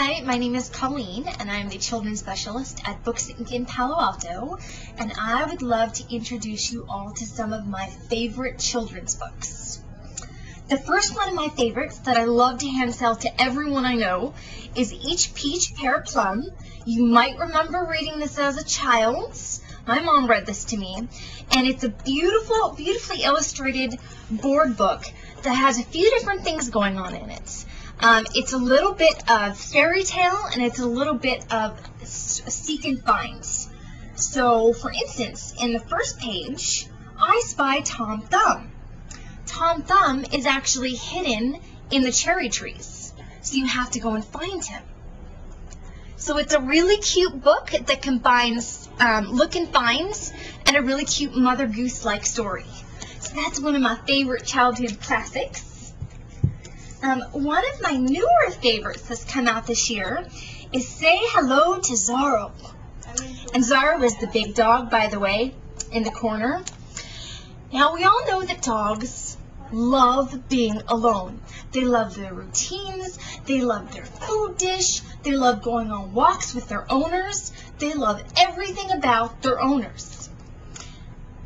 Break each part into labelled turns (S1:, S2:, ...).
S1: Hi, my name is Colleen, and I'm the Children's Specialist at Books Inc. in Palo Alto, and I would love to introduce you all to some of my favorite children's books. The first one of my favorites that I love to hand sell to everyone I know is Each Peach, Pear, Plum. You might remember reading this as a child. My mom read this to me, and it's a beautifully illustrated board book that has a few different things going on in it. It's a little bit of fairy tale, and it's a little bit of seek and finds. So, for instance, in the first page, I spy Tom Thumb. Tom Thumb is actually hidden in the cherry trees, so you have to go and find him. So it's a really cute book that combines look and finds and a really cute Mother Goose-like story. So that's one of my favorite childhood classics. One of my newer favorites that's come out this year is Say Hello to Zara. And Zara was the big dog, by the way, in the corner. Now, we all know that dogs love being alone. They love their routines, they love their food dish, they love going on walks with their owners, they love everything about their owners.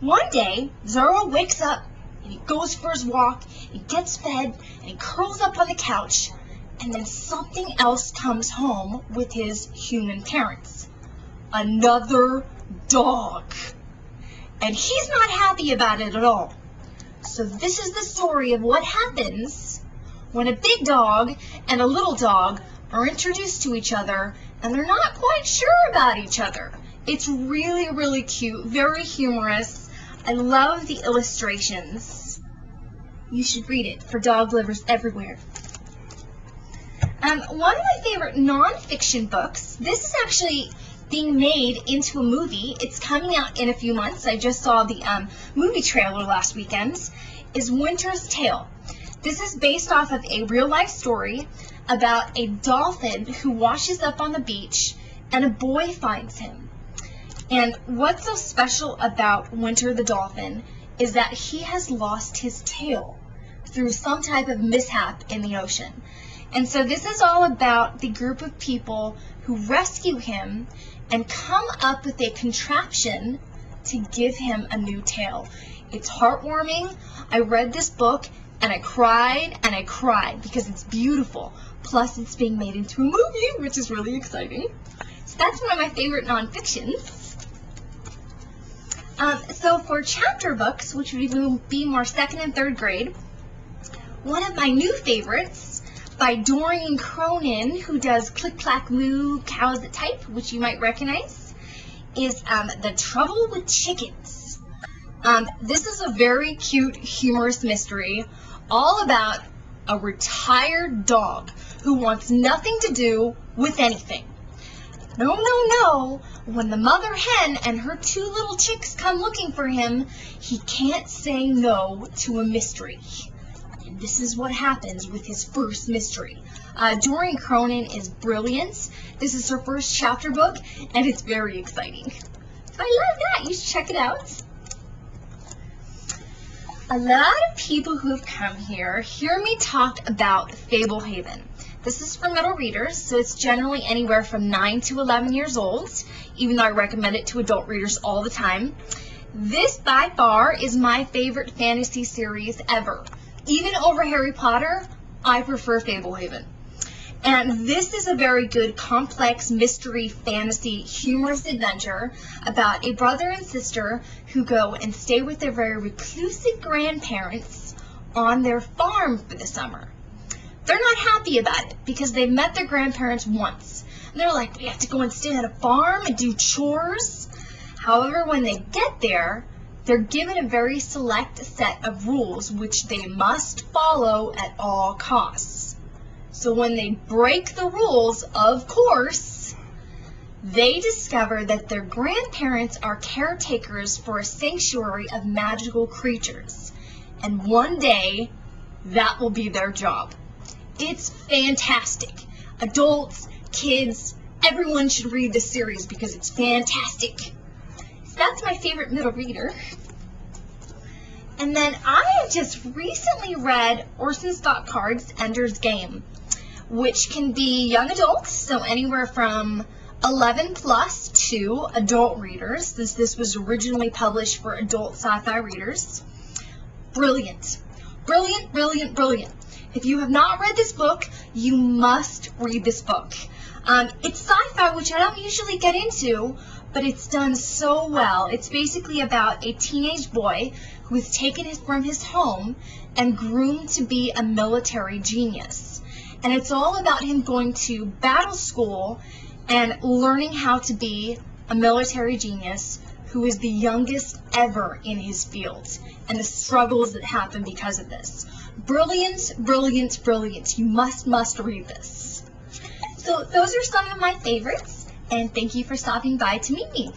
S1: One day, Zara wakes up and he goes for his walk, he gets fed, and he curls up on the couch, and then something else comes home with his human parents. Another dog. And he's not happy about it at all. So this is the story of what happens when a big dog and a little dog are introduced to each other and they're not quite sure about each other. It's really cute, very humorous. I love the illustrations. You should read it for dog lovers everywhere. One of my favorite non-fiction books, this is actually being made into a movie. It's coming out in a few months. I just saw the movie trailer last weekend, is Winter's Tale. This is based off of a real-life story about a dolphin who washes up on the beach and a boy finds him. And what's so special about Winter the dolphin is that he has lost his tail through some type of mishap in the ocean. And so this is all about the group of people who rescue him and come up with a contraption to give him a new tail. It's heartwarming. I read this book and I cried because it's beautiful. Plus it's being made into a movie, which is really exciting. So that's one of my favorite non-fictions. So for chapter books, which would be more 2nd and 3rd grade, one of my new favorites by Doreen Cronin, who does Click Clack Moo, Cows That Type, which you might recognize, is The Trouble with Chickens. This is a very cute, humorous mystery all about a retired dog who wants nothing to do with anything. No. When the mother hen and her 2 little chicks come looking for him, he can't say no to a mystery. And this is what happens with his first mystery. Doreen Cronin is brilliant. This is her first chapter book, and it's very exciting. So I love that. You should check it out. A lot of people who have come here hear me talk about Fablehaven. This is for middle readers, so it's generally anywhere from 9 to 11 years old, even though I recommend it to adult readers all the time. This, by far, is my favorite fantasy series ever. Even over Harry Potter, I prefer Fablehaven. And this is a very good, complex, mystery, fantasy, humorous adventure about a brother and sister who go and stay with their very reclusive grandparents on their farm for the summer. They're not happy about it because they've met their grandparents once. And they're like, we have to go and stay at a farm and do chores. However, when they get there, they're given a very select set of rules which they must follow at all costs. So when they break the rules, of course, they discover that their grandparents are caretakers for a sanctuary of magical creatures. And one day, that will be their job. It's fantastic. Adults, kids, everyone should read this series because it's fantastic. So that's my favorite middle reader. And then I have just recently read Orson Scott Card's Ender's Game, which can be young adults, so anywhere from 11 plus to adult readers. This was originally published for adult sci-fi readers. Brilliant. Brilliant, brilliant, brilliant. If you have not read this book, you must read this book. It's sci-fi, which I don't usually get into, but it's done so well. It's basically about a teenage boy who is taken from his home and groomed to be a military genius. And it's all about him going to battle school and learning how to be a military genius who is the youngest ever in his field, and the struggles that happen because of this. Brilliant, brilliant, brilliant. You must read this. So those are some of my favorites, and thank you for stopping by to meet me.